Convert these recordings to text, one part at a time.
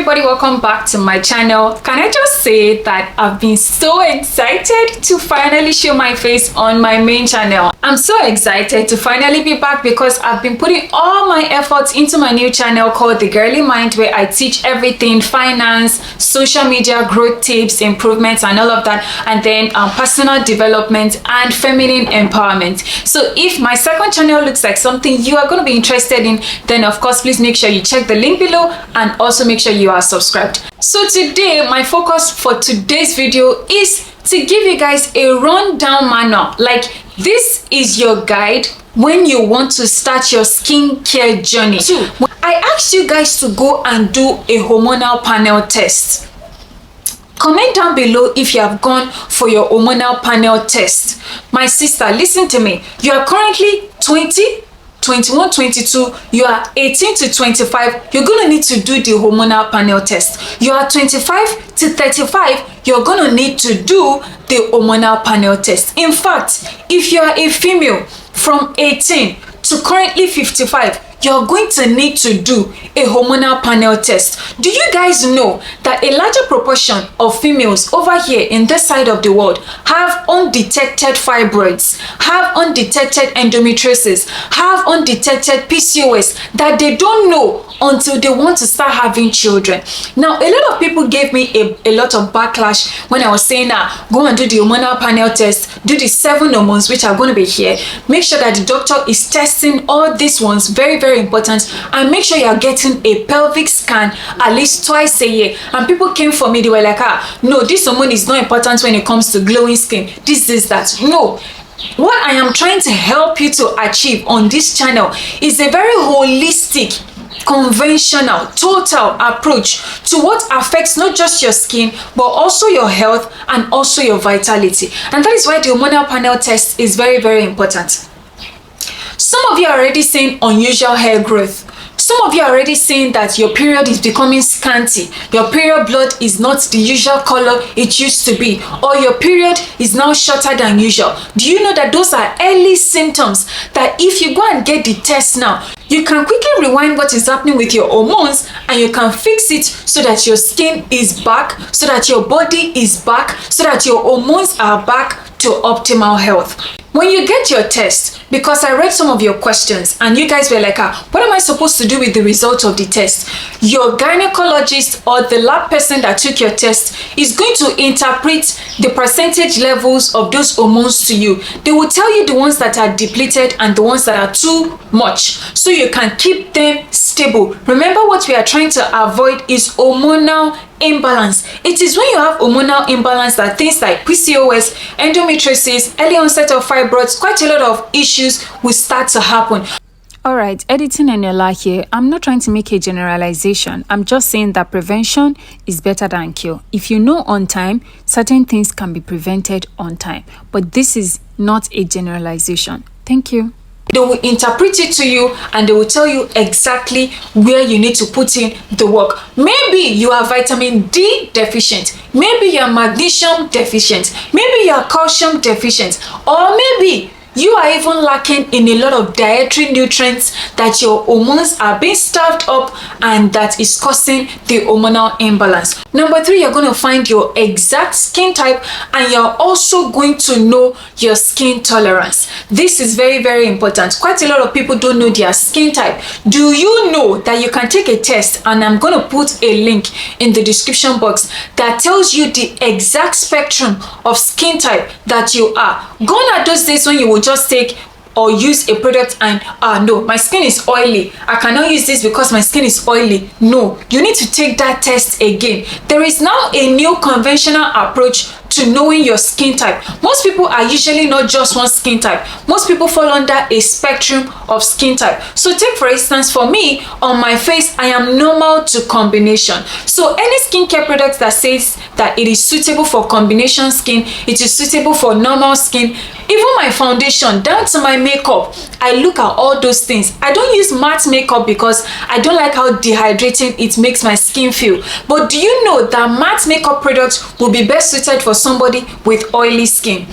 everybody, welcome back to my channel. Can I just say that I've been so excited to finally show my face on my main channel. I'm so excited to finally be back because I've been putting all my efforts into my new channel called The Girly Mind, where I teach everything finance, social media, growth tips, improvements and all of that, and then personal development and feminine empowerment. So if my second channel looks like something you are going to be interested in, then of course please make sure you check the link below and also make sure you are subscribed. So today my focus for today's video is to give you guys a rundown manual. Like, this is your guide when you want to start your skincare journey. I asked you guys to go and do a hormonal panel test. Comment down below if you have gone for your hormonal panel test. My sister, listen to me. You are currently 20, 21, 22, you are 18 to 25, you're going to need to do the hormonal panel test. You are 25 to 35, you're going to need to do the hormonal panel test. In fact, if you are a female from 18 to currently 55, you're going to need to do a hormonal panel test. Do you guys know that a larger proportion of females over here in this side of the world have undetected fibroids, have undetected endometriosis, have undetected PCOS that they don't know until they want to start having children? Now, a lot of people gave me a lot of backlash when I was saying that go and do the hormonal panel test, do the 7 hormones which are going to be here. Make sure that the doctor is testing all these ones, very important, and make sure you are getting a pelvic scan at least twice a year. And people came for me, they were like, no, this hormone is not important when it comes to glowing skin, this is that. No, what I am trying to help you to achieve on this channel is a very holistic, conventional, total approach to what affects not just your skin but also your health and also your vitality. And that is why the hormonal panel test is very important. Some of you are already seeing unusual hair growth. Some of you are already saying that your period is becoming scanty. Your period blood is not the usual color it used to be, or your period is now shorter than usual. Do you know that those are early symptoms that if you go and get the test now, you can quickly rewind what is happening with your hormones and you can fix it so that your skin is back, so that your body is back, so that your hormones are back to optimal health. When you get your test, because I read some of your questions and you guys were like, what am I supposed to do with the result of the test? Your gynecologist or the lab person that took your test is going to interpret the percentage levels of those hormones to you. They will tell you the ones that are depleted and the ones that are too much, so you can keep them stable. Remember, what we are trying to avoid is hormonal imbalance. It is when you have hormonal imbalance that things like PCOS, endometriosis, early onset of fibroids, quite a lot of issues will start to happen. Alright, editing Eniola here. I'm not trying to make a generalization. I'm just saying that prevention is better than cure. If you know on time, certain things can be prevented on time. But this is not a generalization. Thank you. They will interpret it to you and they will tell you exactly where you need to put in the work. Maybe you are vitamin D deficient, maybe you are magnesium deficient, maybe you are calcium deficient, or maybe you are even lacking in a lot of dietary nutrients that your hormones are being starved up and that is causing the hormonal imbalance. Number 3, you're going to find your exact skin type and you're also going to know your skin tolerance. This is very important. Quite a lot of people don't know their skin type. Do you know that you can take a test, and I'm going to put a link in the description box that tells you the exact spectrum of skin type that you are. Gone are those days when you will just take or use a product and no, my skin is oily, I cannot use this because my skin is oily. No, you need to take that test again. There is now a new conventional approach to knowing your skin type. Most people are usually not just one skin type. Most people fall under a spectrum of skin type. So take for instance, for me, on my face, I am normal to combination. So any skincare product that says that it is suitable for combination skin, it is suitable for normal skin, even my foundation down to my makeup, I look at all those things. I don't use matte makeup because I don't like how dehydrating it makes my skin feel. But do you know that matte makeup products will be best suited for somebody with oily skin?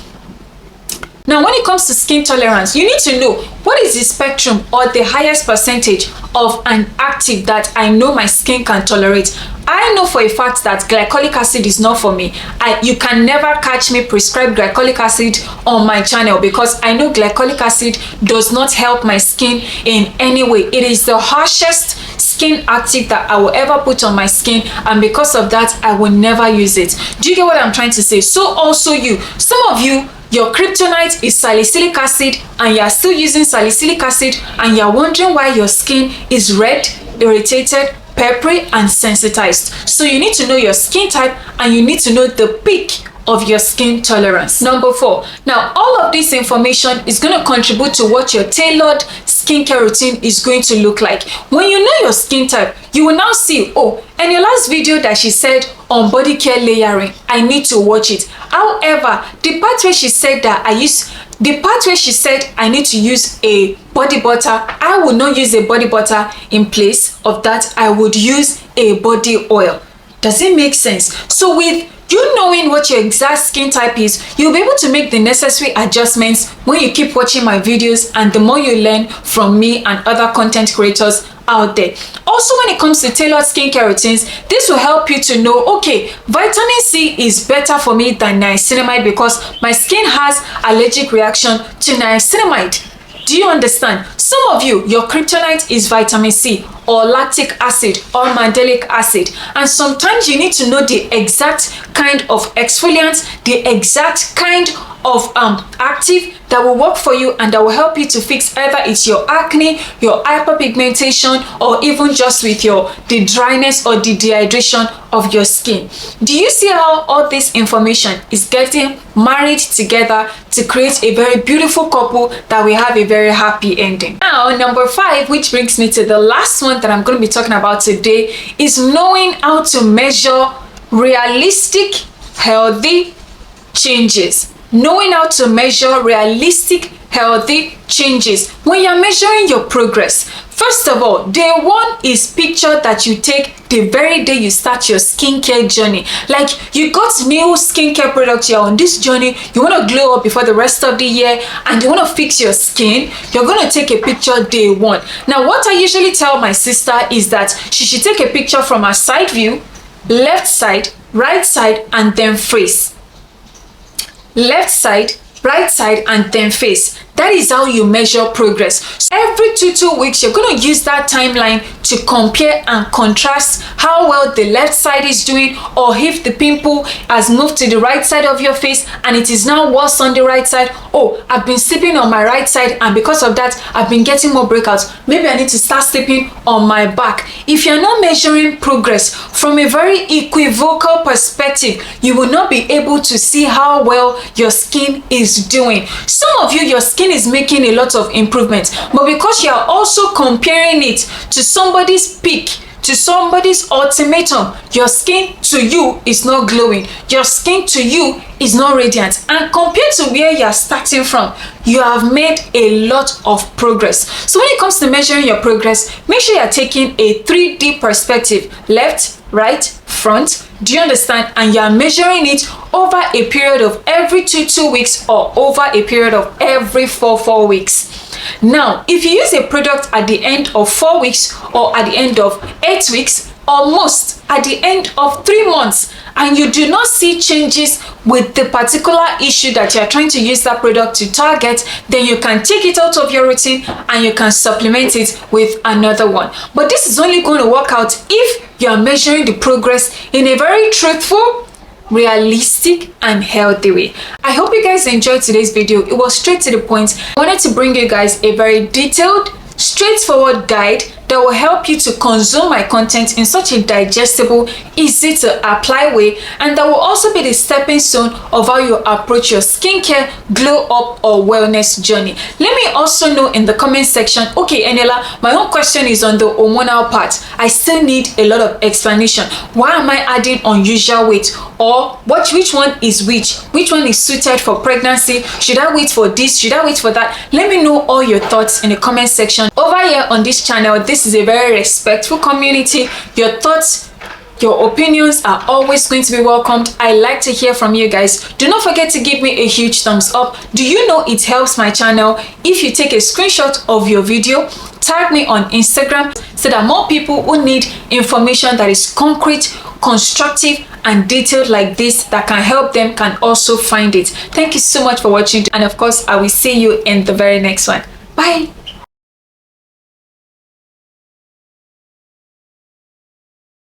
Now, when it comes to skin tolerance, you need to know what is the spectrum or the highest percentage of an active that I know my skin can tolerate? I know for a fact that glycolic acid is not for me. You can never catch me prescribe glycolic acid on my channel, because I know glycolic acid does not help my skin in any way. It is the harshest skin active that I will ever put on my skin, and because of that, I will never use it. Do you get what I'm trying to say? So also some of you, your kryptonite is salicylic acid, and you are still using salicylic acid, and you're wondering why your skin is red, irritated, peppery, and sensitized. So you need to know your skin type, and you need to know the peak of your skin tolerance. Number 4. Now, all of this information is going to contribute to what your tailored skincare routine is going to look like. When you know your skin type, you will now see, oh, in your last video that she said on body care layering, I need to watch it. However, the part where she said I need to use a body butter, I will not use a body butter. In place of that, I would use a body oil. Does it make sense? So with you knowing what your exact skin type is, you'll be able to make the necessary adjustments when you keep watching my videos, and the more you learn from me and other content creators out there. Also, when it comes to tailored skincare routines, this will help you to know, okay, vitamin C is better for me than niacinamide because my skin has allergic reaction to niacinamide. Do you understand? Some of you, your kryptonite is vitamin C or lactic acid or mandelic acid, and sometimes you need to know the exact kind of exfoliant, the exact kind of active that will work for you and that will help you to fix either it's your acne, your hyperpigmentation, or even just with the dryness or the dehydration of your skin. Do you see how all this information is getting married together to create a very beautiful couple that will have a very happy ending? Now, number 5, which brings me to the last one that I'm going to be talking about today, is knowing how to measure realistic, healthy changes. Knowing how to measure realistic, healthy changes when you're measuring your progress. First of all, day 1 is picture that you take the very day you start your skincare journey. Like, you got new skincare products, you're on this journey, you want to glow up before the rest of the year, and you want to fix your skin, you're going to take a picture day 1. Now, what I usually tell my sister is that she should take a picture from her side view, left side, right side, and then face. Left side, right side, and then face. That is how you measure progress. So every 2 weeks, you're going to use that timeline to compare and contrast how well the left side is doing, or if the pimple has moved to the right side of your face and it is now worse on the right side. Oh, I've been sleeping on my right side, and because of that, I've been getting more breakouts. Maybe I need to start sleeping on my back. If you're not measuring progress from a very equivocal perspective, you will not be able to see how well your skin is doing. Some of you, your skin is making a lot of improvements, but because you are also comparing it to somebody's peak, to somebody's ultimatum, your skin to you is not glowing, your skin to you is not radiant, and compared to where you are starting from, you have made a lot of progress. So when it comes to measuring your progress, make sure you're taking a 3D perspective: left, right, front. Do you understand? And you are measuring it over a period of every 2 weeks, or over a period of every 4 weeks. Now, if you use a product at the end of 4 weeks, or at the end of 8 weeks, or most at the end of 3 months, and you do not see changes with the particular issue that you are trying to use that product to target, then you can take it out of your routine and you can supplement it with another one. But this is only going to work out if you are measuring the progress in a very truthful, realistic, and healthy way. I hope you guys enjoyed today's video. It was straight to the point. I wanted to bring you guys a very detailed, straightforward guide that will help you to consume my content in such a digestible, easy to apply way, and that will also be the stepping stone of how you approach your skincare, glow up, or wellness journey. Let me also know in the comment section, okay, Enela, my own question is on the hormonal part. I still need a lot of explanation. Why am I adding unusual weight? Or which one is which? Which one is suited for pregnancy? Should I wait for this? Should I wait for that? Let me know all your thoughts in the comment section. Over here on this channel, this is a very respectful community. Your thoughts Your opinions are always going to be welcomed. I like to hear from you guys. Do not forget to give me a huge thumbs up. Do you know it helps my channel if you take a screenshot of your video, tag me on Instagram, so that more people who need information that is concrete, constructive, and detailed like this that can help them can also find it. Thank you so much for watching, and of course I will see you in the very next one. Bye.